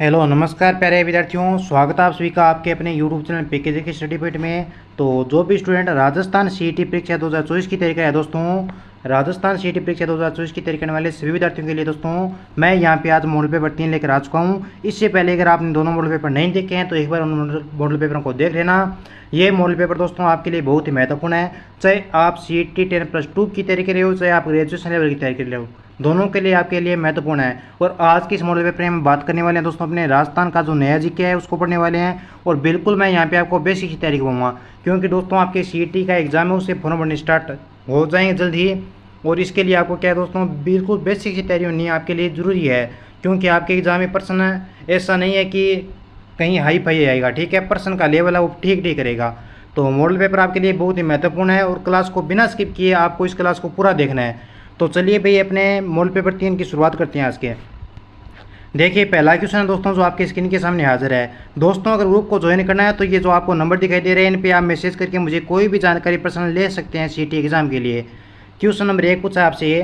Hello नमस्कार प्यारे विद्यार्थियों, स्वागत है आप सभी का आपके अपने यूट्यूब चैनल पीके के स्टडी पॉइंट में। तो जो भी स्टूडेंट राजस्थान सीईटी परीक्षा 2024 की तैयारी है दोस्तों, राजस्थान सीईटी परीक्षा 2024 की तैयारी करने वाले सभी विद्यार्थियों के लिए दोस्तों मैं यहाँ पे आज मॉडल पेपर 3 लेकर आ चुका हूँ। इससे पहले अगर आपने दोनों मॉडल पेपर नहीं देखे हैं तो एक बार उन मॉडल पेपरों को देख लेना। ये मॉडल पेपर दोस्तों आपके लिए बहुत ही महत्वपूर्ण है, चाहे आप सीईटी 10+2 की तैयारी कर रहे हो, चाहे आप ग्रेजुएशन लेवल की तैयारी कर रहे हो, दोनों के लिए आपके लिए महत्वपूर्ण है। और आज के इस मॉडल पेपर में हम बात करने वाले हैं दोस्तों अपने राजस्थान का जो नया जीके है उसको पढ़ने वाले हैं। और बिल्कुल मैं यहाँ पे आपको बेसिक की तैयारी करवाऊंगा, क्योंकि दोस्तों आपके सीईटी का एग्जाम है उससे फॉर्म भरने स्टार्ट हो जाएंगे जल्द ही। और इसके लिए आपको क्या है दोस्तों, बिल्कुल बेसिक की तैयारी होनी आपके लिए ज़रूरी है, क्योंकि आपके एग्जाम में प्रश्न ऐसा नहीं है कि कहीं हाई फाई आएगा, ठीक है। प्रश्न का लेवल है वो ठीक ठीक करेगा। तो मॉडल पेपर आपके लिए बहुत ही महत्वपूर्ण है और क्लास को बिना स्किप किए आपको इस क्लास को पूरा देखना है। तो चलिए भाई अपने मॉडल पेपर 3 की शुरुआत करते हैं आज के। देखिए पहला क्वेश्चन है दोस्तों जो आपके स्क्रीन के सामने हाजिर है। दोस्तों अगर ग्रुप को ज्वाइन करना है तो ये जो आपको नंबर दिखाई दे रहे हैं इन पे आप मैसेज करके मुझे कोई भी जानकारी पर्सनल ले सकते हैं सीईटी एग्जाम के लिए। क्वेश्चन नंबर 1 पूछा आपसे ये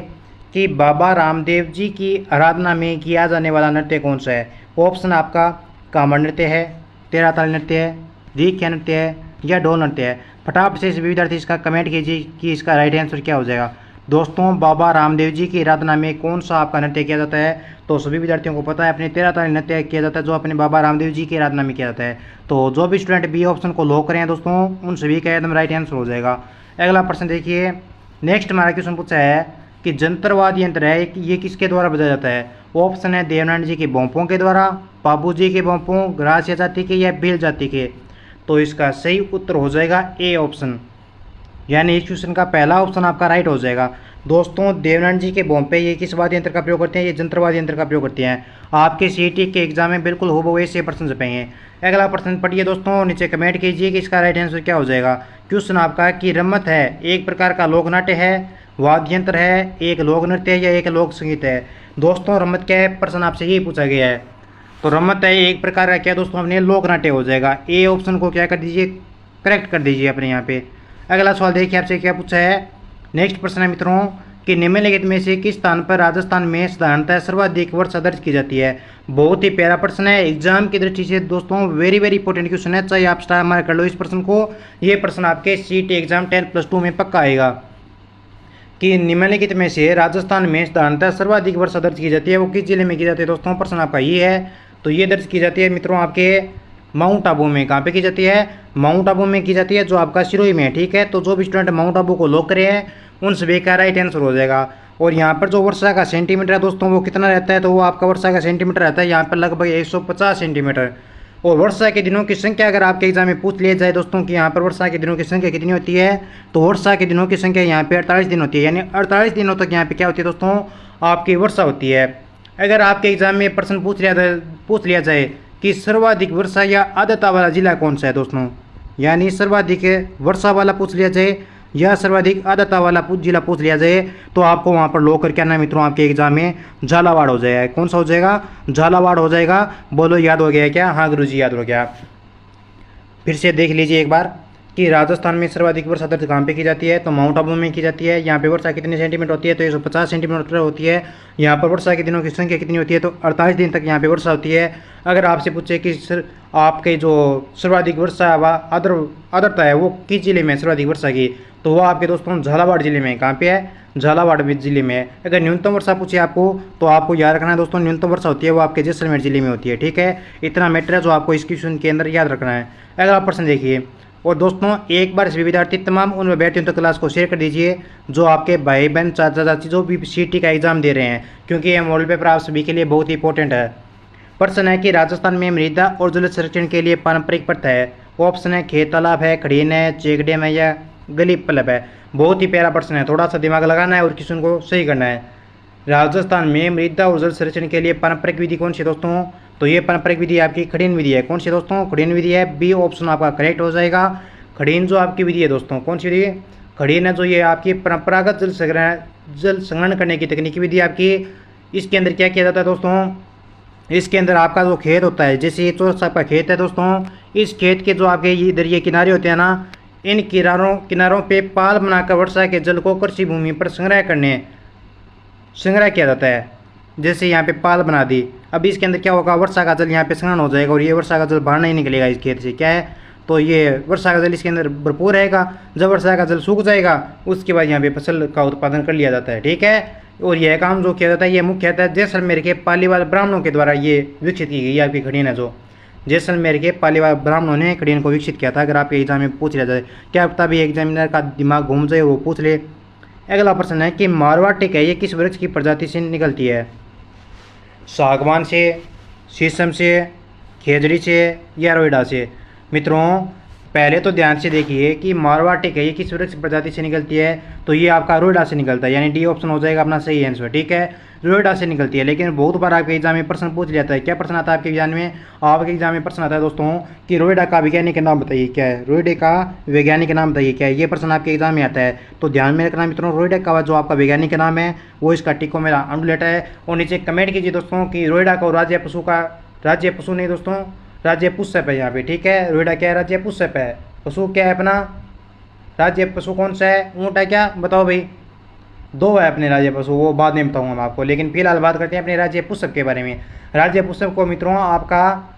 कि बाबा रामदेव जी की आराधना में किया जाने वाला नृत्य कौन सा है। ऑप्शन आपका कामड़ नृत्य है, तेरह ताल नृत्य है, दीक्षा नृत्य है या ढोल नृत्य है। फटाफट से इस विद्यार्थी इसका कमेंट कीजिए कि इसका राइट आंसर क्या हो जाएगा। दोस्तों बाबा रामदेव जी की आराधना में कौन सा आपका नृत्य किया जाता है, तो सभी विद्यार्थियों को पता है अपने तेरह ताल नृत्य किया जाता है जो अपने बाबा रामदेव जी की आराधना में किया जाता है। तो जो भी स्टूडेंट बी ऑप्शन को लॉक करें दोस्तों उन सभी का एकदम राइट आंसर हो जाएगा। अगला प्रश्न देखिए, नेक्स्ट हमारा क्वेश्चन पूछा है कि जंत्रवाद यंत्र है ये किसके द्वारा बजाया जाता है। ऑप्शन है देवनारायण जी के भोंपों के द्वारा, बाबू जी के भोंपों, ग्रासिया जाति के या भील जाति के। तो इसका सही उत्तर हो जाएगा ए ऑप्शन, यानी इस क्वेश्चन का पहला ऑप्शन आपका राइट हो जाएगा। दोस्तों देवनारायण जी के भोंपे ये किस वाद्य यंत्र का प्रयोग करते हैं, ये जंत्रवाद यंत्र का प्रयोग करते हैं। आपके सीईटी के एग्जाम में बिल्कुल हो ऐसे प्रश्न छपेंगे। अगला प्रश्न पढ़िए दोस्तों, नीचे कमेंट कीजिए कि इसका राइट आंसर क्या हो जाएगा। क्वेश्चन आपका कि रमत है एक प्रकार का लोक नाट्य है, वाद्य यंत्र है, एक लोक नृत्य है या एक लोक संगीत है। दोस्तों रमत क्या है, प्रश्न आपसे यही पूछा गया है। तो रमत है एक प्रकार का क्या दोस्तों अपने लोक नाट्य हो जाएगा। ए ऑप्शन को क्या कर दीजिए, करेक्ट कर दीजिए अपने यहाँ पे। अगला सवाल देखिए आपसे क्या पूछा है। नेक्स्ट प्रश्न है मित्रों कि निम्नलिखित में से किस स्थान पर राजस्थान में साधारणतः सर्वाधिक वर्षा दर्ज की जाती है। बहुत ही प्यारा प्रश्न है, एग्जाम की दृष्टि से दोस्तों वेरी वेरी इंपॉर्टेंट क्वेश्चन है, चाहे आप स्टार मार्क कर लो इस प्रश्न को। ये प्रश्न आपके सीईटी एग्जाम 10+2 में पक्का आएगा कि निम्नलिखित में से राजस्थान में साधारणतः सर्वाधिक वर्षा दर्ज की जाती है वो किस जिले में की जाती है। दोस्तों प्रश्न आपका ये है। तो ये दर्ज की जाती है मित्रों आपके माउंट आबू में। कहाँ पे की जाती है, माउंट आबू में की जाती है जो आपका सिरोही में है, ठीक है। तो जो भी स्टूडेंट माउंट आबू को लॉक करे हैं उन सभी का राइट आंसर हो जाएगा। और यहाँ पर जो वर्षा का सेंटीमीटर है दोस्तों वो कितना रहता है, तो वो आपका वर्षा का सेंटीमीटर रहता है यहाँ पर लगभग 150 सेंटीमीटर। और वर्षा के दिनों की संख्या अगर आपके एग्जाम में पूछ लिया जाए दोस्तों कि यहाँ पर वर्षा के दिनों की संख्या कितनी होती है, तो वर्षा के दिनों की संख्या यहाँ पे 48 दिन होती है, यानी 48 दिनों तक यहाँ पे क्या होती है दोस्तों आपकी वर्षा होती है। अगर आपके एग्जाम में प्रश्न पूछ लिया जाए कि सर्वाधिक वर्षा या आर्द्रता वाला जिला कौन सा है दोस्तों, यानी सर्वाधिक वर्षा वाला पूछ लिया जाए या सर्वाधिक आर्द्रता वाला जिला पूछ लिया जाए तो आपको वहाँ पर लो करके आना मित्रों आपके एग्जाम में झालावाड़ हो जाएगा। कौन सा हो जाएगा, झालावाड़ हो जाएगा। बोलो याद हो गया क्या, हाँ गुरुजी याद हो गया। फिर से देख लीजिए एक बार कि राजस्थान में सर्वाधिक वर्षा दर्ज कहाँ पे की जाती है, तो माउंट आबू में की जाती है। यहाँ पे वर्षा कितनी सेंटीमीटर होती है, तो 150 सेंटीमीटर होती है। यहाँ पर वर्षा के दिनों की संख्या कितनी होती है, तो 48 दिन तक यहाँ पे वर्षा होती है। अगर आपसे पूछे कि आपके जो सर्वाधिक वर्षा आर्द्रता है वो किस जिले में सर्वाधिक वर्षा की, तो वो आपके दोस्तों झालावाड़ जिले में। कहाँ पे है, झालावाड़ जिले में। अगर न्यूनतम वर्षा पूछे आपको तो आपको याद रखना है दोस्तों न्यूनतम वर्षा होती है वो आपके जैसलमेर जिले में होती है, ठीक है। इतना मैटर है जो आपको इस क्वेश्चन के अंदर याद रखना है। अगला प्रश्न देखिए। और दोस्तों एक बार सभी विद्यार्थी तमाम उन विद्यार्थियों तक क्लास को शेयर कर दीजिए जो आपके भाई बहन चाचा चाची जो भी सीईटी का एग्जाम दे रहे हैं, क्योंकि ये मॉडल पेपर आप सभी के लिए बहुत ही इंपॉर्टेंट है। प्रश्न है कि राजस्थान में मृदा और जल संरक्षण के लिए पारंपरिक प्रथा है। ऑप्शन है खेत तालाब है, खड़ीन है, चेक डैम है या गली पलब है। बहुत ही प्यारा प्रश्न है, थोड़ा सा दिमाग लगाना है और क्वेश्चन को सही करना है। राजस्थान में मृदा और जल संरक्षण के लिए पारंपरिक विधि कौन सी दोस्तों, तो ये पारंपरिक विधि आपकी खड़ीन विधि है। कौन सी दोस्तों, खड़ीन विधि है। बी ऑप्शन आपका करेक्ट हो जाएगा। खड़ीन जो आपकी विधि है दोस्तों कौन सी विधि, खड़ीन है जो ये आपकी परंपरागत जल संग्रहण करने की तकनीकी विधि आपकी। इसके अंदर क्या किया जाता है दोस्तों, इसके अंदर आपका जो खेत होता है, जैसे ये चौरस आपका खेत है दोस्तों, इस खेत के जो आपके ये इधर ये किनारे होते हैं ना, इन किनारों पे पाल बनाकर वर्षा के जल को कृषि भूमि पर संग्रह किया जाता है। जैसे यहाँ पे पाल बना दी। अब इसके अंदर क्या होगा, वर्षा का जल यहाँ पे संग्रहण हो जाएगा और ये वर्षा का जल बाहर नहीं निकलेगा इस खेत से। क्या है, तो ये वर्षा का जल इसके अंदर भरपूर रहेगा। जब वर्षा का जल सूख जाएगा उसके बाद यहाँ पे फसल का उत्पादन कर लिया जाता है। ठीक है, और यह काम जो किया जाता है ये मुख्यतः जैसलमेर के पालीवाल ब्राह्मणों के द्वारा ये विकसित की गई आपकी खड़ीन है। जो जैसलमेर के पालीवाल ब्राह्मणों ने खड़ीन को विकसित किया था। अगर आपके एग्जाम में पूछ लिया जाए, क्या पता भी एग्जामिनर का दिमाग घूम जाए वो पूछ ले। अगला प्रश्न है कि मारवाड़ टिक है ये किस वृक्ष की प्रजाति से निकलती है? सागवान से, शीशम से, खेजड़ी से या रोइडा से? मित्रों पहले तो ध्यान से देखिए कि मारवाड़ टिक है ये किस वृक्ष प्रजाति से निकलती है, तो ये आपका रोइडा से निकलता है, यानी डी ऑप्शन हो जाएगा अपना सही आंसर। ठीक है, रोइडा से निकलती है। लेकिन बहुत बार आपके एग्जाम में प्रश्न पूछ जाता है। क्या प्रश्न आता है आपके एग्जाम में? आपके एग्जाम में प्रश्न आता है दोस्तों कि रोइडा का वैज्ञानिक नाम बताइए। क्या है, रोइडे का वैज्ञानिक नाम बताइए क्या है, ये प्रश्न आपके एग्जाम में आता है। तो ध्यान में रखना मित्रों, रोइडा का जो आपका वैज्ञानिक नाम है वो इसका टिकोमेरा अंडुलेटा है। और नीचे कमेंट कीजिए दोस्तों कि रोइडा को राज्य पशु का, राज्य पशु नहीं दोस्तों, राज्य पुष्प है यहाँ पे। ठीक है, रोइडा क्या है, राज्य पुष्प है। पशु क्या है अपना, राज्य पशु कौन सा है, ऊँट है क्या, बताओ भाई? दो है अपने राज्य पशु, वो बाद में बताऊंगा मैं आपको। लेकिन फिलहाल बात करते हैं अपने राज्य पुष्प के बारे में। राज्य पुष्प को मित्रों आपका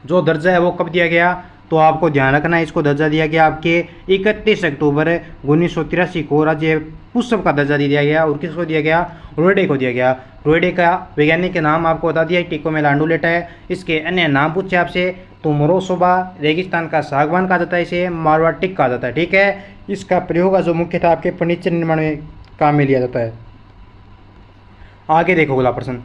जो दर्जा है वो कब दिया गया, तो आपको ध्यान रखना है, इसको दर्जा दिया गया आपके 31 अक्टूबर 1983 को राज्य पुष्प का दर्जा दिया गया। और किसको दिया गया, रोइडे को दिया गया। रोइडे का वैज्ञानिक नाम आपको बता दिया, टिकोमेला अंडुलेटा है। इसके अन्य नाम पूछे आपसे तो मोरोसोबा, रेगिस्तान का सागवान कहा जाता है, इसे मारवाड़ टिक कहा जाता है। ठीक है, इसका प्रयोग जो मुख्यतः आपके फर्नीचर निर्माण में काम में लिया जाता है। आगे देखो अगला प्रश्न,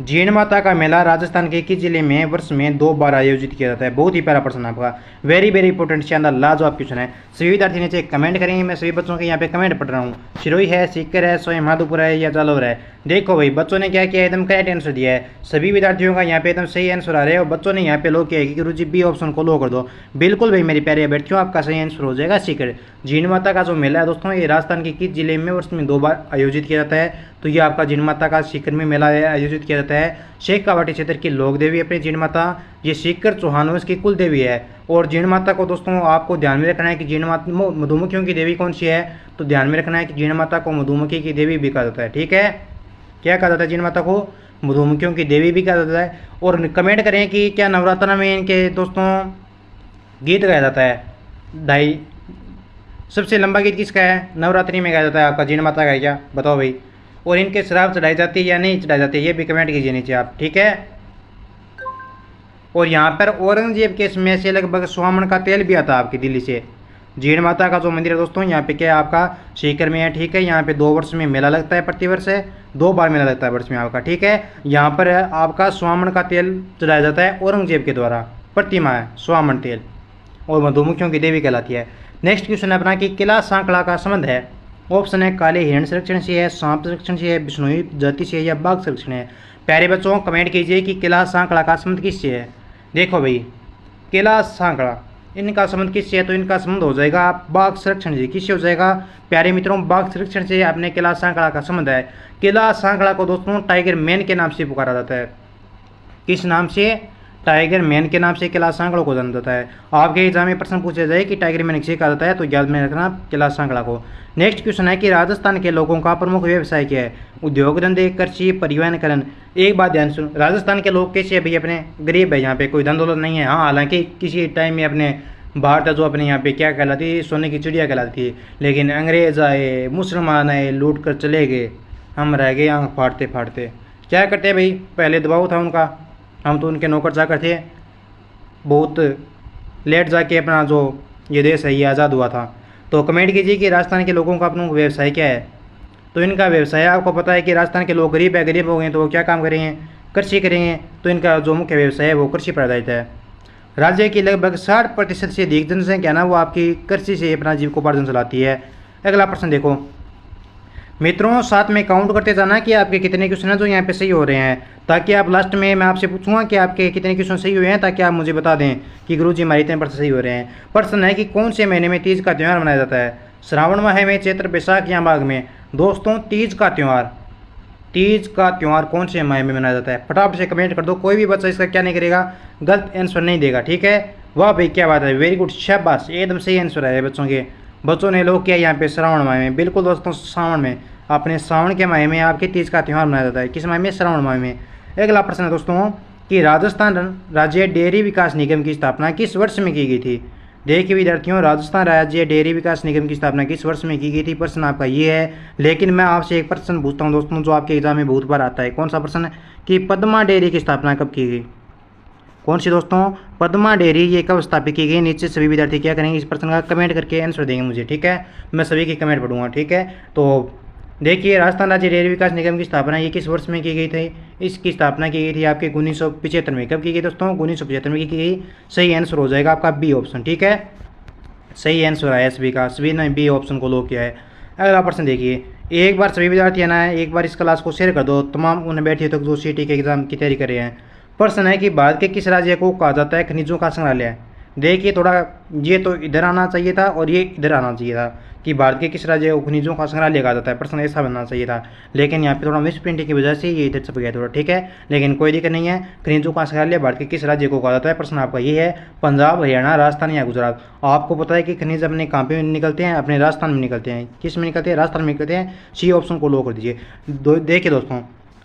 जीण माता का मेला राजस्थान के किस जिले में वर्ष में 2 बार आयोजित किया जाता है? बहुत ही प्यारा प्रश्न आपका, वेरी वेरी इंपॉर्टेंट, शानदार, लाजवाब क्वेश्चन है। सभी विद्यार्थी नीचे कमेंट करेंगे, मैं सभी बच्चों के यहाँ पे कमेंट पढ़ रहा हूँ। सिरोही है, सीकर है, स्वयं माधोपुर है या जालौर है? देखो भाई बच्चों ने क्या किया, एकदम करेक्ट आंसर दिया है। सभी विद्यार्थियों का यहाँ पे एकदम सही आंसर आ रहा है और बच्चों ने यहाँ पे लो किया है कि गुरुजी बी ऑप्शन को लो कर दो। बिल्कुल भाई मेरी प्यारे अभ्यर्थियों, आपका सही आंसर हो जाएगा सीकर। जीण माता का जो मेला है दोस्तों ये राजस्थान के किस जिले में वर्ष में 2 बार आयोजित किया जाता है? तो ये आपका जीण माता का सीकर में मेला आयोजित किया जाता है। शेखावाटी क्षेत्र की लोक देवी अपनी जीण माता, ये सीकर चौहान वंश की कुल देवी है। और जीण माता को दोस्तों आपको ध्यान में रखना है कि जीण माता मधुमक्खियों की देवी कौन सी है, तो ध्यान में रखना है कि जीण माता को मधुमक्खी की देवी भी कहा जाता है। ठीक है, क्या कहा जाता है, जीण माता को मधुमक्खियों की देवी भी कहा जाता है। और कमेंट करें कि क्या नवरात्र में इनके दोस्तों गीत गाया जाता है? ढाई सबसे लंबा गीत किसका है, नवरात्रि में गाया जाता है आपका जीण माता का है क्या, बताओ भाई? और इनके शराब चढ़ाई जाती है या नहीं चढ़ाई जाती है, ये भी कमेंट कीजिए नीचे आप। ठीक है, और यहाँ पर औरंगजेब के समय से लगभग स्वामन का तेल भी आता है आपकी दिल्ली से। जीण माता का जो मंदिर है दोस्तों यहाँ पे क्या है आपका सीकर में है। ठीक है, यहाँ पे 2 वर्ष में मेला लगता है, प्रतिवर्ष है 2 बार मेला लगता है वर्ष में आपका। ठीक है, यहाँ पर आपका स्वामन का तेल चढ़ाया जाता है औरंगजेब के द्वारा, प्रतिमा है स्वामन तेल, और मधुमक्खियों की देवी कहलाती है। नेक्स्ट क्वेश्चन है अपना कि किला सांकला का संबंध है। ऑप्शन है काले हिरण संरक्षण से है, सांप संरक्षण से है, बिश्नोई जाति से है या बाघ संरक्षण है? प्यारे बच्चों कमेंट कीजिए कि किला सांकला का संबंध किससे है। देखो भाई किला सांकला इनका संबंध किससे है, तो इनका संबंध हो जाएगा बाघ संरक्षण से। किससे हो जाएगा प्यारे मित्रों, बाघ संरक्षण से अपने किला सांकला का संबंध है। किला सांकला को दोस्तों टाइगर मैन के नाम से पुकारा जाता है। किस नाम से, टाइगर मैन के नाम से किला सांकला को जाना जाता है। आपके एग्जाम में प्रश्न पूछा जाए कि टाइगर मैन किसे कहा जाता है, तो याद में रखना किला सांकला को। नेक्स्ट क्वेश्चन है कि राजस्थान के लोगों का प्रमुख व्यवसाय क्या है? उद्योग धंधे, कृषि, परिवहन। एक बात ध्यान सुनो, राजस्थान के लोग कैसे है भाई, अपने गरीब है, यहाँ पे कोई धन दौलत नहीं है। हाँ हालांकि किसी टाइम में अपने भारत जो अपने यहाँ पे क्या कहलाती है, सोने की चिड़िया कहलाती थी। लेकिन अंग्रेज आए, मुसलमान आए, लूट कर चले गए, हम रह गए आँख फाड़ते फाड़ते। क्या करते भाई, पहले दबाव था उनका, हम तो उनके नौकर चाकर थे। बहुत लेट जाके अपना जो ये देश है ये आज़ाद हुआ था। तो कमेंट कीजिए कि राजस्थान के लोगों का अपना व्यवसाय क्या है। तो इनका व्यवसाय आपको पता है कि राजस्थान के लोग गरीब है, गरीब हो गए तो वो क्या काम करेंगे, कृषि करेंगे। तो इनका जो मुख्य व्यवसाय है वो कृषि पर आधारित है। राज्य की लगभग 60% से अधिक जनसंख्या ना वो आपकी कृषि से अपना जीविकोपार्जन चलाती है। अगला प्रश्न देखो मित्रों, साथ में काउंट करते जाना कि आपके कितने क्वेश्चन हैं जो यहाँ पे सही हो रहे हैं, ताकि आप लास्ट में मैं आपसे पूछूंगा कि आपके कितने क्वेश्चन सही हुए हैं, ताकि आप मुझे बता दें कि गुरुजी हमारे इतने परसेंट सही हो रहे हैं। प्रश्न है कि कौन से महीने में तीज का त्यौहार मनाया जाता है? श्रावण माह में, चैत्र, बैसाख या माघ में? दोस्तों तीज का त्यौहार कौन से माह में मनाया जाता है? फटाफट से कमेंट कर दो, कोई भी बच्चा इसका क्या नहीं करेगा, गलत आंसर नहीं देगा। ठीक है, वाह भाई क्या बात है, वेरी गुड, शाबाश, एकदम सही आंसर है बच्चों के। बच्चों ने लोग किया यहाँ पे श्रावण माह में, बिल्कुल दोस्तों श्रावण में। अपने श्रावण के माह में आपके तीज का त्यौहार मनाया जाता है। किस माह में? श्रावण माह में। अगला प्रश्न है दोस्तों कि राजस्थान राज्य डेयरी विकास निगम की स्थापना किस वर्ष में की गई थी? देखिए विद्यार्थियों, राजस्थान राज्य डेयरी विकास निगम की स्थापना किस वर्ष में की गई थी? प्रश्न आपका ये है। लेकिन मैं आपसे एक प्रश्न पूछता हूँ दोस्तों, जो आपके एग्जाम में बहुत बार आता है। कौन सा प्रश्न है कि पद्मा डेयरी की स्थापना कब की गई? कौन सी दोस्तों? पद्मा डेयरी ये कब स्थापित की गई? नीचे सभी विद्यार्थी क्या करेंगे? इस प्रश्न का कमेंट करके आंसर देंगे मुझे, ठीक है? मैं सभी की कमेंट पढ़ूंगा, ठीक है? तो देखिए, राजस्थान राज्य डेयरी विकास निगम की स्थापना ये किस वर्ष में की गई थी? इसकी स्थापना की गई थी आपके 1975 में। कब की गई दोस्तों? 1975 में की गई। सही आंसर हो जाएगा आपका बी ऑप्शन, ठीक है? सही आंसर आया सभी का, सभी ने बी ऑप्शन को लॉक किया है। अगला प्रश्न देखिए, एक बार सभी विद्यार्थी है ना, एक बार इस क्लास को शेयर कर दो तमाम उन बैठे तक जो सीटी के एग्जाम की तैयारी कर रहे हैं। प्रश्न है कि भारत के किस राज्य को कहा जाता है खनिजों का संग्रहालय? देखिए थोड़ा, ये तो इधर आना चाहिए था और ये इधर आना चाहिए था कि भारत के किस राज्य को खनिजों का संग्रहालय कहा जाता है। प्रश्न ऐसा बनना चाहिए था, लेकिन यहाँ पे थोड़ा मिस प्रिंटिंग की वजह से ये इधर छप गया थोड़ा, ठीक है? लेकिन कोई दिक्कत नहीं है। खनिजों का संग्रहालय भारत के किस राज्य को कहा जाता है? प्रश्न आपका ये है। पंजाब, हरियाणा, राजस्थान या गुजरात। आपको पता है कि खनिज अपने कहाँ पे निकलते हैं? अपने राजस्थान में निकलते हैं। किस में निकलते हैं? राजस्थान में निकलते हैं। सी ऑप्शन को लो कर दीजिए। देखिए दोस्तों,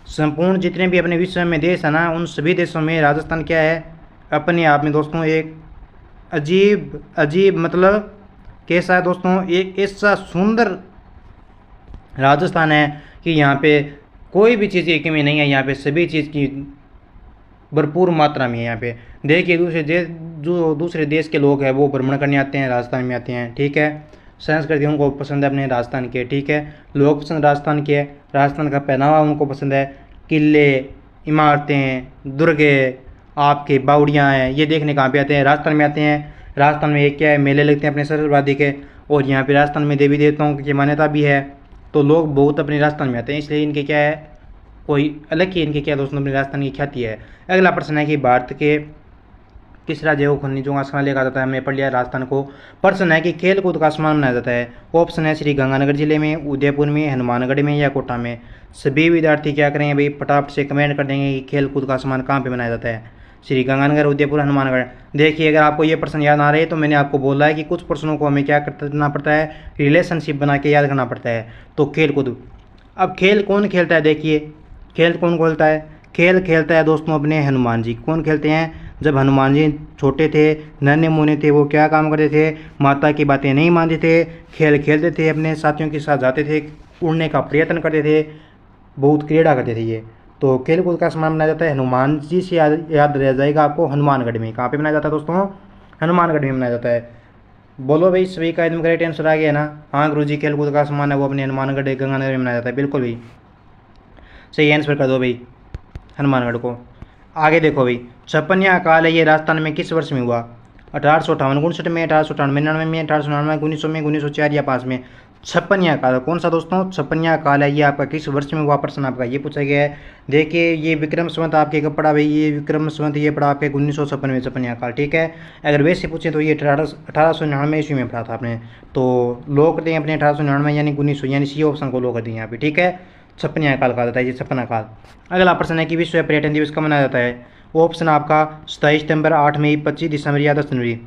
संपूर्ण जितने भी अपने विश्व में देश है ना, उन सभी देशों में राजस्थान क्या है? अपने आप में दोस्तों एक अजीब मतलब कैसा है दोस्तों? एक ऐसा सुंदर राजस्थान है कि यहाँ पे कोई भी चीज़ की कमी नहीं है। यहाँ पे सभी चीज़ की भरपूर मात्रा में है। यहाँ पे देखिए, दूसरे देश के लोग हैं वो भ्रमण करने आते हैं, राजस्थान में आते हैं, ठीक है? संस्कृति उनको पसंद है अपने राजस्थान के, ठीक है? लोग पसंद राजस्थान के, राजस्थान का पहनावा उनको पसंद है। किले, इमारतें, दुर्गे, आपके बावड़ियाँ हैं, ये देखने कहाँ पे आते हैं? राजस्थान में आते हैं। राजस्थान में एक क्या है? मेले लगते हैं अपने सरस्वती के, और यहाँ पे राजस्थान में देवी देवताओं की मान्यता भी है। तो लोग बहुत अपने राजस्थान में आते हैं, इसलिए इनके क्या है, कोई अलग ही इनके क्या दोस्तों अपने राजस्थान की ख्याति है। अगला प्रश्न है कि भारत के किस राज्य को खनिजों का संग्रहालय कहा जाता है? हमने पढ़ लिया राजस्थान को। प्रश्न है कि खेल कूद का सम्मान मनाया जाता है। ऑप्शन है श्री गंगानगर जिले में, उदयपुर में, हनुमानगढ़ में या कोटा में। सभी विद्यार्थी क्या करेंगे भाई? फटाफट से कमेंट कर देंगे कि खेल कूद का सम्मान कहाँ पे मनाया जाता है? श्री गंगानगर, उदयपुर, हनुमानगढ़। देखिए, अगर आपको ये प्रश्न याद आ रहे हैं तो मैंने आपको बोला है कि कुछ प्रश्नों को हमें क्या करना पड़ता है? रिलेशनशिप बना के याद करना पड़ता है। तो खेल कूद, अब खेल कौन खेलता है? देखिए, खेल कौन खेलता है? खेल खेलता है दोस्तों अपने हनुमान जी। कौन खेलते हैं? जब हनुमान जी छोटे थे, नन्हे मुन्ने थे, वो क्या काम करते थे? माता की बातें नहीं मानते थे, खेल खेलते थे, अपने साथियों के साथ जाते थे, उड़ने का प्रयत्न करते थे, बहुत क्रीड़ा करते थे ये। तो खेल कूद का सम्मान मनाया जाता है हनुमान जी से याद रह जाएगा आपको, हनुमानगढ़ में। कहाँ पे मनाया जाता है दोस्तों? हनुमानगढ़ में मनाया जाता है। बोलो भाई, सभी का एकदम करेक्ट आंसर आ गया ना? हाँ गुरुजी, खेल कूद का सम्मान है वो अपने हनुमानगढ़ गंगानगर में मनाया जाता है। बिल्कुल भाई, सही आंसर कर दो भाई हनुमानगढ़ को। आगे देखो भाई, छप्पनिया काल है ये राजस्थान में किस वर्ष में हुआ? 1858, 59 में, 1898, 99 में, 1899, 1900 में, 1904 या 5 में। छप्पनिया काल कौन सा दोस्तों? छप्पनिया काल है ये आपका किस वर्ष में हुआ? प्रश्न आपका ये पूछा गया है। देखिए, ये विक्रम संवत आपके कब पड़ा भाई? ये विक्रम संवत ये पड़ा आपके 1956 में, छप्पनिया काल, ठीक है? अगर वैसे पूछें तो ये 1899 ईस्वी में पढ़ा था आपने। तो लो कर दें अपने 1899 यानी 1900, यानी सी ऑप्शन को लो कर दें यहाँ पे, ठीक है? छप्पनिया काल कहा जाता है ये, छप्पना काल। अगला प्रश्न है कि विश्व पर्यटन दिवस कब मनाया जाता है? ऑप्शन आपका 27 सितंबर, 8 मई, 25 दिसंबर या 10 जनवरी।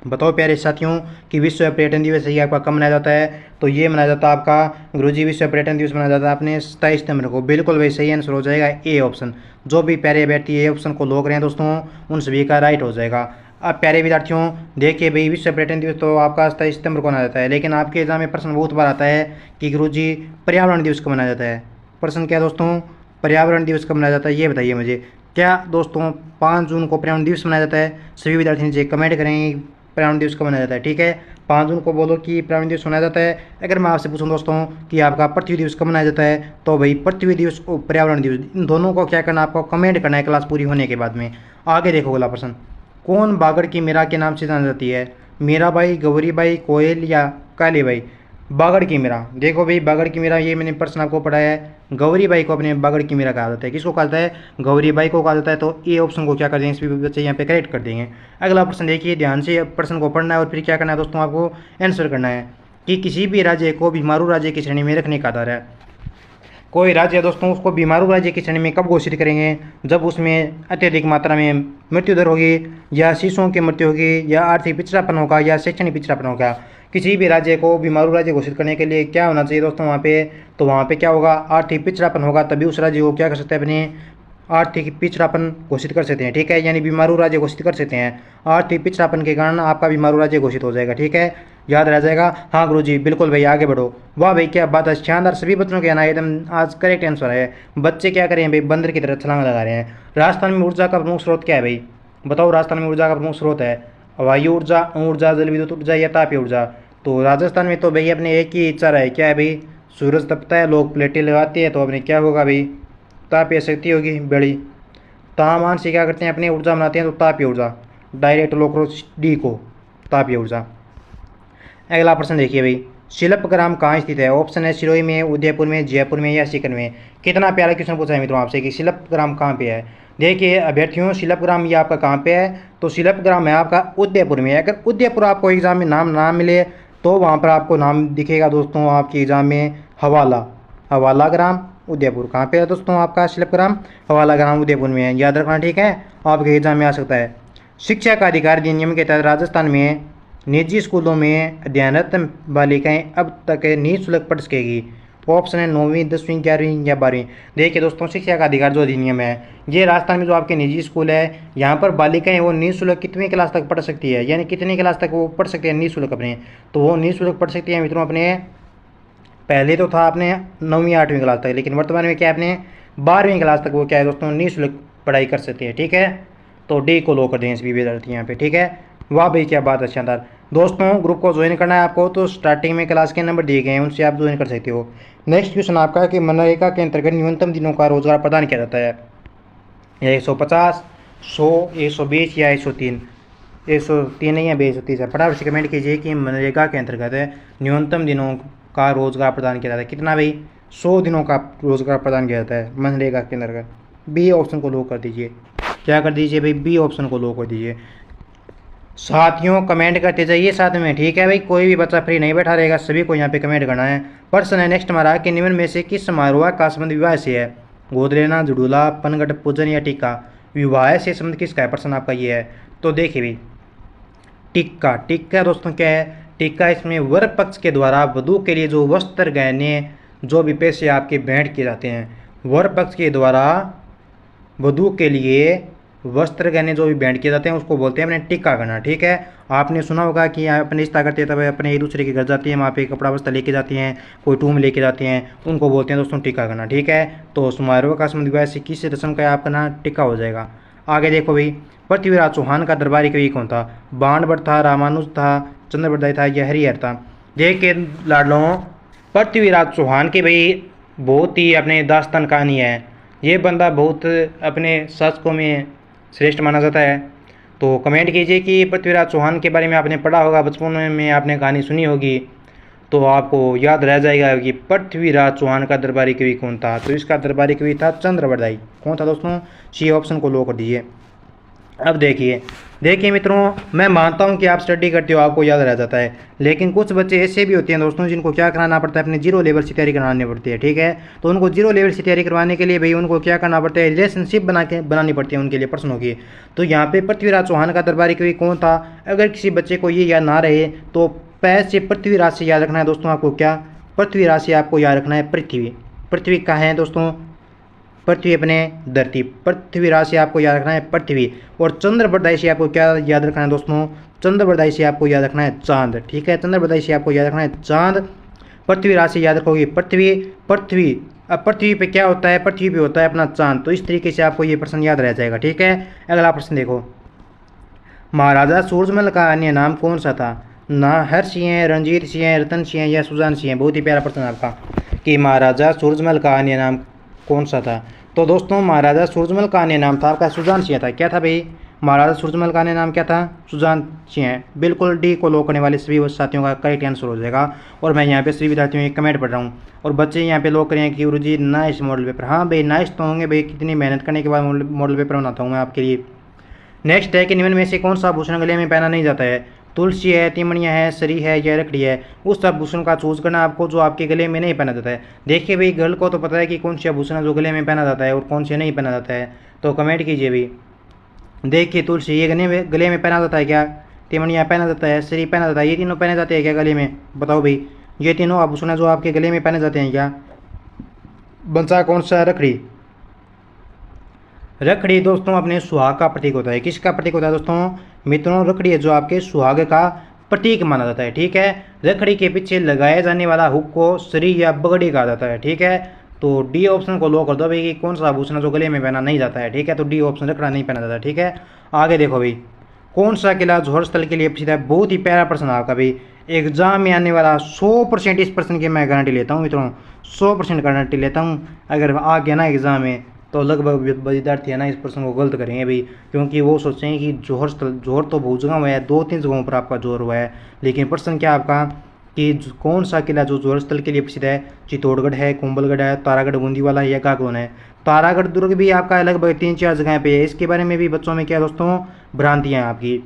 बताओ प्यारे साथियों कि विश्व पर्यटन दिवस है आपका कब मनाया जाता है? तो ये मनाया जाता है आपका गुरुजी, विश्व पर्यटन दिवस मनाया जाता है अपने 27 सितंबर को। बिल्कुल भाई, सही आंसर हो जाएगा ए ऑप्शन। जो भी प्यारे अभ्यर्थी ए ऑप्शन को लोग रहे हैं दोस्तों, उन सभी का राइट हो जाएगा। अब प्यारे विद्यार्थियों देखिए भाई, विश्व पर्यटन दिवस तो आपका 27 सितंबर को मनाया जाता है, लेकिन आपके एग्जाम में प्रश्न बहुत बार आता है कि गुरुजी पर्यावरण दिवस कब मनाया जाता है? प्रश्न क्या दोस्तों? पर्यावरण दिवस कब मनाया जाता है ये बताइए मुझे। क्या दोस्तों 5 जून को पर्यावरण दिवस मनाया जाता है? सभी विद्यार्थी नीचे कमेंट करेंगे पर्यावरण दिवस कब मनाया जाता है, ठीक है? 5 जून को बोलो कि पर्यावरण दिवस मनाया जाता है। अगर मैं आपसे पूछूं दोस्तों कि आपका पृथ्वी दिवस कब मनाया जाता है, तो भाई पृथ्वी दिवस और पर्यावरण दिवस, इन दोनों को क्या करना, आपको कमेंट करना है क्लास पूरी होने के बाद में। आगे देखो अगला प्रश्न, कौन बागड़ की मीरा के नाम से जानी जाती है? मीराबाई, गौरीबाई, कोयल या कालीबाई? बागड़ की मीरा, देखो भाई बागड़ की मीरा ये मैंने प्रश्न आपको पढ़ाया है। गौरीबाई को अपने बागड़ की मीरा कहा जाता है। किसको कहा जाता है? गौरीबाई को कहा जाता है। तो ए ऑप्शन को क्या कर देंगे, सभी बच्चे यहाँ पे करेक्ट कर देंगे। अगला प्रश्न देखिए, ध्यान से प्रश्न को पढ़ना है और फिर क्या करना है दोस्तों, आपको आंसर करना है कि किसी भी राज्य को बीमारू राज्य की श्रेणी में रखने का आधार है। कोई राज्य दोस्तों उसको बीमारू राज्य की श्रेणी में कब घोषित करेंगे? जब उसमें अत्यधिक मात्रा में मृत्यु दर होगी, या शिशुओं की मृत्यु होगी, या आर्थिक पिछड़ापन होगा, या शैक्षणिक पिछड़ापन होगा। किसी भी राज्य को बीमारू राज्य घोषित करने के लिए क्या होना चाहिए दोस्तों वहाँ पे? तो वहाँ पे क्या होगा? आर्थिक पिछड़ापन होगा, तभी उस राज्य को क्या कर सकते हैं? अपने आर्थिक पिछड़ापन घोषित कर सकते हैं। ठीक है, यानी बीमारू राज्य घोषित कर सकते हैं। आर्थिक पिछड़ापन के कारण आपका बीमारू राज्य घोषित हो जाएगा। ठीक है, याद रह जाएगा। हाँ गुरुजी बिल्कुल भाई, आगे बढ़ो। वाह भाई क्या बात है, शानदार। सभी बच्चों के ना एकदम आज करेक्ट आंसर है। बच्चे क्या करें भाई, बंदर की तरह छलांग लगा रहे हैं। राजस्थान में ऊर्जा का प्रमुख स्रोत क्या है भाई? बताओ, राजस्थान में ऊर्जा का प्रमुख स्रोत है वायु ऊर्जा, ऊर्जा, जल विद्युत ऊर्जा, या तापीय ऊर्जा। तो राजस्थान में तो भाई अपने एक ही इच्छा है, क्या है भाई? सूरज तपता है, लोग प्लेटें लगाते हैं, तो अपने क्या होगा भाई? तापीय शक्ति होगी बड़ी। तापमान से क्या करते हैं? अपनी ऊर्जा बनाते हैं, तो तापीय ऊर्जा। डायरेक्ट लो करो डी को, तापीय ऊर्जा। अगला प्रश्न देखिए भाई, शिल्पग्राम कहाँ स्थित है? ऑप्शन है सिरोही में, उदयपुर में, जयपुर में, या सीकर में। कितना प्यारा क्वेश्चन पूछा है मित्रों आपसे कि शिल्पग्राम कहाँ पे है। देखिए अभ्यर्थियों, शिल्पग्राम ये आपका कहाँ पे है? तो शिल्पग्राम है आपका उदयपुर में। अगर उदयपुर आपको एग्जाम में नाम ना मिले तो वहाँ पर आपको नाम दिखेगा दोस्तों आपके एग्जाम में हवाला, हवाला ग्राम उदयपुर। कहाँ पे है दोस्तों आपका शिल्पग्राम? हवाला ग्राम उदयपुर में है, याद रखना। ठीक है, आपके एग्जाम में आ सकता है। शिक्षा का अधिकार अधिनियम के तहत राजस्थान में निजी स्कूलों में अध्ययनरत बालिकाएं अब तक निःशुल्क पढ़ सकेगी। ऑप्शन है 9वीं, 10वीं, 11वीं, या 12वीं। देखिए दोस्तों, शिक्षा का अधिकार जो अधिनियम है, ये राजस्थान में जो आपके निजी स्कूल है, यहाँ पर बालिकाएं वो निःशुल्क कितनी क्लास तक पढ़ सकती है, यानी कितनी क्लास तक वो पढ़ सकती है निःशुल्क अपने? तो वो निःशुल्क पढ़ सकती है मित्रों अपने, पहले तो था अपने 9वीं 8वीं क्लास तक, लेकिन वर्तमान में क्या है अपने 12वीं क्लास तक वो क्या है दोस्तों निःशुल्क पढ़ाई कर सकती है। ठीक है, तो डी को लो कर दें सभी विद्यार्थी यहाँ पे। ठीक है, वाह भाई क्या बात है, शानदार। दोस्तों ग्रुप को ज्वाइन करना है आपको, तो स्टार्टिंग में क्लास के नंबर दिए गए हैं, उनसे आप ज्वाइन कर सकते हो। नेक्स्ट क्वेश्चन आपका है कि मनरेगा के अंतर्गत न्यूनतम दिनों का रोजगार प्रदान किया जाता है? 150, 100, 120, या 103? 103 नहीं है, 130 है। फटाफट से कमेंट कीजिए कि मनरेगा के अंतर्गत न्यूनतम दिनों का रोजगार प्रदान किया जाता है कितना भाई? 100 दिनों का रोजगार प्रदान किया जाता है मनरेगा के अंतर्गत। बी ऑप्शन को लो कर दीजिए। क्या कर दीजिए भाई? बी ऑप्शन को लो कर दीजिए। साथियों कमेंट करते जाइए साथ में। ठीक है भाई, कोई भी बच्चा फ्री नहीं बैठा रहेगा, सभी को यहाँ पे कमेंट करना है। प्रश्न है नेक्स्ट हमारा कि निम्न में से किस समारोह का संबंध विवाह से है? गोद लेना, जुड़ूला, पनघट पूजन, या टीका। विवाह से संबंध किसका है? प्रश्न आपका ये है। तो देखिए भाई, टिक्का। टिक्का दोस्तों क्या है? टिक्का इसमें वर पक्ष के द्वारा वधू के लिए जो वस्त्र गहने जो भी पैसे आपके भेंट किए जाते हैं, वर पक्ष के द्वारा वधू के लिए वस्त्र गहने जो भी भेंट किए जाते हैं उसको बोलते हैं अपने टिक्का करना। ठीक है, आपने सुना होगा कि अपने रिश्ता करते हैं तब अपने एक दूसरे के घर जाती हैं, वहाँ पे कपड़ा वस्त्र लेके जाती हैं, कोई टूम लेके जाते हैं, उनको बोलते हैं दोस्तों टिक्का करना। ठीक है, तो समारोह का संबंध विवाह से किस रस्म का आपका ना टिक्का हो जाएगा। आगे देखो भाई, पृथ्वीराज चौहान का दरबारी कवि कौन था? बाणभट्ट था, रामानुज था, चंद्रप्रदाय था, या हरिहर था। देखिए लाडलों, पृथ्वीराज चौहान की भाई बहुत ही अपने दास्तान कहानी है। ये बंदा बहुत अपने शासकों में श्रेष्ठ माना जाता है। तो कमेंट कीजिए कि पृथ्वीराज चौहान के बारे में आपने पढ़ा होगा, बचपन में आपने कहानी सुनी होगी, तो आपको याद रह जाएगा कि पृथ्वीराज चौहान का दरबारी कवि कौन था। तो इसका दरबारी कवि था चंद्रप्रदाय। कौन था दोस्तों? सी ऑप्शन को लो कर दीजिए। अब देखिए मित्रों, मैं मानता हूं कि आप स्टडी करते हो, आपको याद रह जाता है, लेकिन कुछ बच्चे ऐसे भी होते हैं दोस्तों जिनको क्या कराना पड़ता है? अपने जीरो लेवल से तैयारी करानी पड़ती है। ठीक है, तो उनको जीरो लेवल से तैयारी करवाने के लिए भाई उनको क्या करना पड़ता है? रिलेशनशिप बनानी पड़ती है उनके लिए प्रश्नों की। तो यहाँ पे पृथ्वीराज चौहान का दरबारी कवि कौन था? अगर किसी बच्चे को ये याद ना रहे तो पैर से पृथ्वीराज से याद रखना है दोस्तों आपको। क्या? पृथ्वीराज से आपको याद रखना है पृथ्वी। पृथ्वी कहाँ है दोस्तों? पृथ्वी अपने धरती। पृथ्वीराज से आपको याद रखना है पृथ्वी। और चंद्रप्रदाय से आपको क्या याद रखना है दोस्तों? चंद्रप्रदाय से आपको याद रखना है चांद। ठीक है, चंद्रप्रदाय से आपको याद रखना है चांद। पृथ्वीराज से याद रखोगे पृथ्वी। पृथ्वी, अब पृथ्वी पे क्या होता है? पृथ्वी पे होता है अपना चांद। तो इस तरीके से आपको ये प्रश्न याद रह जाएगा। ठीक है, अगला प्रश्न देखो, महाराजा सूरजमल का अन्य नाम कौन सा था? ना हर्ष सिंह, रणजीत सिंह, रतन सिंह, या सुजान सिंह। बहुत ही प्यारा प्रश्न आपका कि महाराजा सूरजमल का अन्य नाम कौन सा था। तो दोस्तों महाराजा सूरजमल का अन्य नाम था आपका सुजान सिंह था। क्या था भाई? महाराजा सूरजमल का अन्य नाम क्या था? सुजान सिंह। बिल्कुल डी को लो करने वाले सभी साथियों का करेक्ट आंसर हो जाएगा। और मैं यहाँ पे सभी विद्यार्थियों के कमेंट पढ़ रहा हूँ और बच्चे यहाँ पे लो करें कि गुरुजी नाइस मॉडल पेपर। हाँ भाई नाइस तो होंगे भाई, कितनी मेहनत करने के बाद मॉडल पेपर बनाता हूँ मैं आपके लिए। नेक्स्ट है कि निम्न में से कौन सा आभूषण गले में पहना नहीं जाता है? तुलसी है, तिमणिया है, सरी है या रखड़ी है, उस आभूषण का चूज करना आपको जो आपके गले में नहीं पहना जाता है। देखिए भाई, गर्ल को तो पता है कि कौन सी आभूषण है जो गले में पहना जाता है और कौन से नहीं पहना जाता है, तो कमेंट कीजिए भाई। देखिए गले में पहना जाता है क्या? तिमणिया पहना जाता है, सरी पहना जाता है, ये तीनों पहने जाते हैं क्या गले में? बताओ भाई, ये तीनों आभूषण जो आपके गले में पहने जाते हैं क्या? बचा कौन सा? रखड़ी। रखड़ी दोस्तों अपने सुहाग का प्रतीक होता है। किसका प्रतीक होता है दोस्तों? मित्रों, रखड़ी है जो आपके सुहाग का प्रतीक माना जाता है। ठीक है, रखड़ी के पीछे लगाया जाने वाला हुक को सरी या बगड़ी कहा जाता है। ठीक है, तो डी ऑप्शन को लो कर दो भाई कि कौन सा आभूषण जो गले में पहना नहीं जाता है। ठीक है, तो डी ऑप्शन रखड़ा नहीं पहना जाता। ठीक है, आगे देखो भाई, कौन सा किला जोहर स्थल के लिए प्रसिद्ध है? बहुत ही प्यारा प्रश्न आपका भाई, एग्जाम में आने वाला 100% इस प्रश्न की मैं गारंटी लेता हूँ मित्रों, 100% गारंटी लेता हूँ। अगर आ गया ना एग्जाम में तो लगभग विद्यार्थी है ना इस प्रश्न को गलत करेंगे भाई, क्योंकि वो सोचेंगे कि जोहर तो बहुत जगह हुआ है, 2-3 जगहों पर आपका जोहर हुआ है, लेकिन प्रश्न क्या आपका कि कौन सा किला जो जोहर स्थल के लिए प्रसिद्ध है? चित्तौड़गढ़ है, कुंभलगढ़ है, तारागढ़ बूंदी वाला है या काकरोन है? तारागढ़ दुर्ग भी आपका लगभग 3-4 जगह पे है। इसके बारे में भी बच्चों में क्या दोस्तों भ्रांतियाँ आपकी,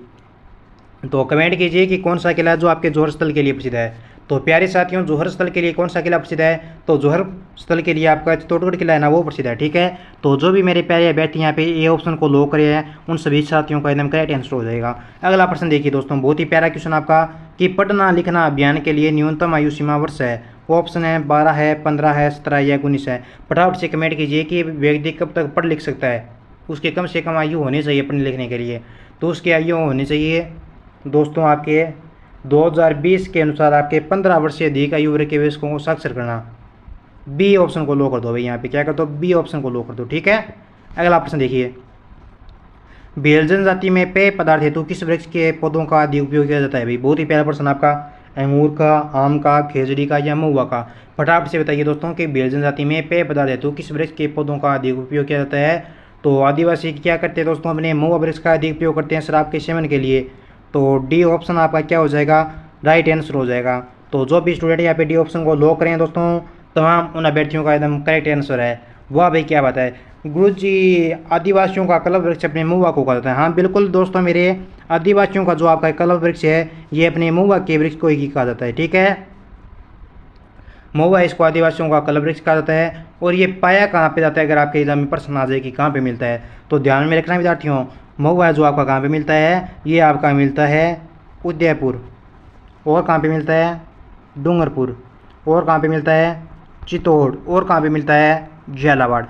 तो कमेंट कीजिए कि कौन सा किला जो आपके जोहर स्थल के लिए प्रसिद्ध है। तो प्यारे साथियों, जोहर स्थल के लिए कौन सा किला प्रसिद्ध है? तो जोहर स्थल के लिए आपका चित्तौड़गढ़ किला है ना, वो प्रसिद्ध है। ठीक है, तो जो भी मेरे प्यारे अभ्यर्थी यहाँ पे ए ऑप्शन को लो करे हैं उन सभी साथियों का एकदम करेक्ट आंसर हो जाएगा। अगला प्रश्न देखिए दोस्तों, बहुत ही प्यारा क्वेश्चन आपका कि पढ़ना लिखना अभियान के लिए न्यूनतम आयु सीमा वर्ष है। वो ऑप्शन है 12 है, 15 है, 17 या 19 है। फटाफट से कमेंट कीजिए कि व्यक्ति कब तक पढ़ लिख सकता है, उसके कम से कम आयु होनी चाहिए पढ़ने लिखने के लिए। तो उसकी आयु होनी चाहिए दोस्तों आपके 2020 के अनुसार आपके 15 वर्ष से अधिक आयु वर्ग के वयस्कों को साक्षर करना। बी ऑप्शन को लो कर दो भाई, यहाँ पे क्या कर दो? बी ऑप्शन को लो कर दो। ठीक है, अगला प्रश्न देखिए, भेल जनजाति में पेय पदार्थ हेतु किस वृक्ष के पौधों का अधिक उपयोग किया जाता है? भाई बहुत ही प्यारा प्रश्न आपका, अंगूर का, आम का, खेजड़ी का या महुआ का? फटाफट से बताइए दोस्तों कि भेल जनजाति में पेय पदार्थ हेतु किस वृक्ष के पौधों का अधिक उपयोग किया जाता है? तो आदिवासी क्या करते हैं दोस्तों? अपने महुआ वृक्ष का अधिक उपयोग करते हैं शराब के सेवन के लिए। तो डी ऑप्शन आपका क्या हो जाएगा? राइट आंसर हो जाएगा। तो जो भी स्टूडेंट यहाँ पे डी ऑप्शन को लो करें दोस्तों, तमाम उन अभ्यर्थियों का एकदम करेक्ट आंसर है। वाह भाई क्या बात है गुरुजी, आदिवासियों का कलप वृक्ष अपने महुआ को कहा जाता है। हाँ बिल्कुल दोस्तों मेरे, आदिवासियों का जो आपका कलप वृक्ष है ये अपने महुआ के वृक्ष को ही कहा जाता है। ठीक है, महुआ इसको आदिवासियों का कलप वृक्ष कहा जाता है। और ये पाया कहाँ पे जाता है? अगर आपके एग्जाम में प्रश्न आ जाए कि कहाँ पे मिलता है, तो ध्यान में रखना विद्यार्थियों, महुआ जो आपका कहाँ पे मिलता है? ये आपका मिलता है उदयपुर। और कहाँ पे मिलता है? डूंगरपुर। और कहाँ पे मिलता है? चित्तौड़। और कहाँ पे मिलता है? झालावाड़।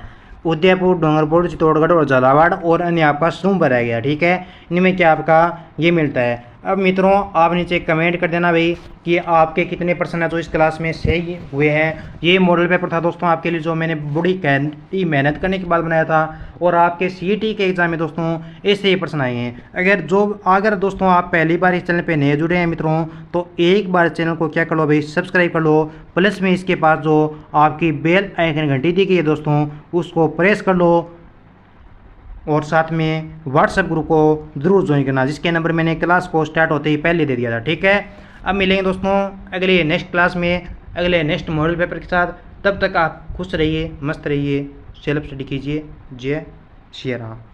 उदयपुर, डूंगरपुर, चित्तौड़गढ़ और झालावाड़ और अन्य आपका सूंबर रह गया। ठीक है, इनमें क्या आपका ये मिलता है। अब मित्रों आप नीचे कमेंट कर देना भाई कि आपके कितने % है जो इस क्लास में सही हुए हैं। ये मॉडल पेपर था दोस्तों आपके लिए, जो मैंने बड़ी मेहनत करने के बाद बनाया था, और आपके सीईटी के एग्जाम में दोस्तों ऐसे ही प्रश्न आए हैं। अगर दोस्तों आप पहली बार इस चैनल पे नए जुड़े हैं मित्रों, तो एक बार चैनल को क्या कर लो भाई, सब्सक्राइब कर लो। प्लस में इसके पास जो आपकी बेल आइकन घंटी दी गई है दोस्तों, उसको प्रेस कर लो। और साथ में व्हाट्सएप ग्रुप को जरूर ज्वाइन करना, जिसके नंबर मैंने क्लास को स्टार्ट होते ही पहले दे दिया था। ठीक है, अब मिलेंगे दोस्तों अगले नेक्स्ट क्लास में अगले नेक्स्ट मॉडल पेपर के साथ। तब तक आप खुश रहिए, मस्त रहिए, सेल्फ स्टडी कीजिए। जय श्री राम।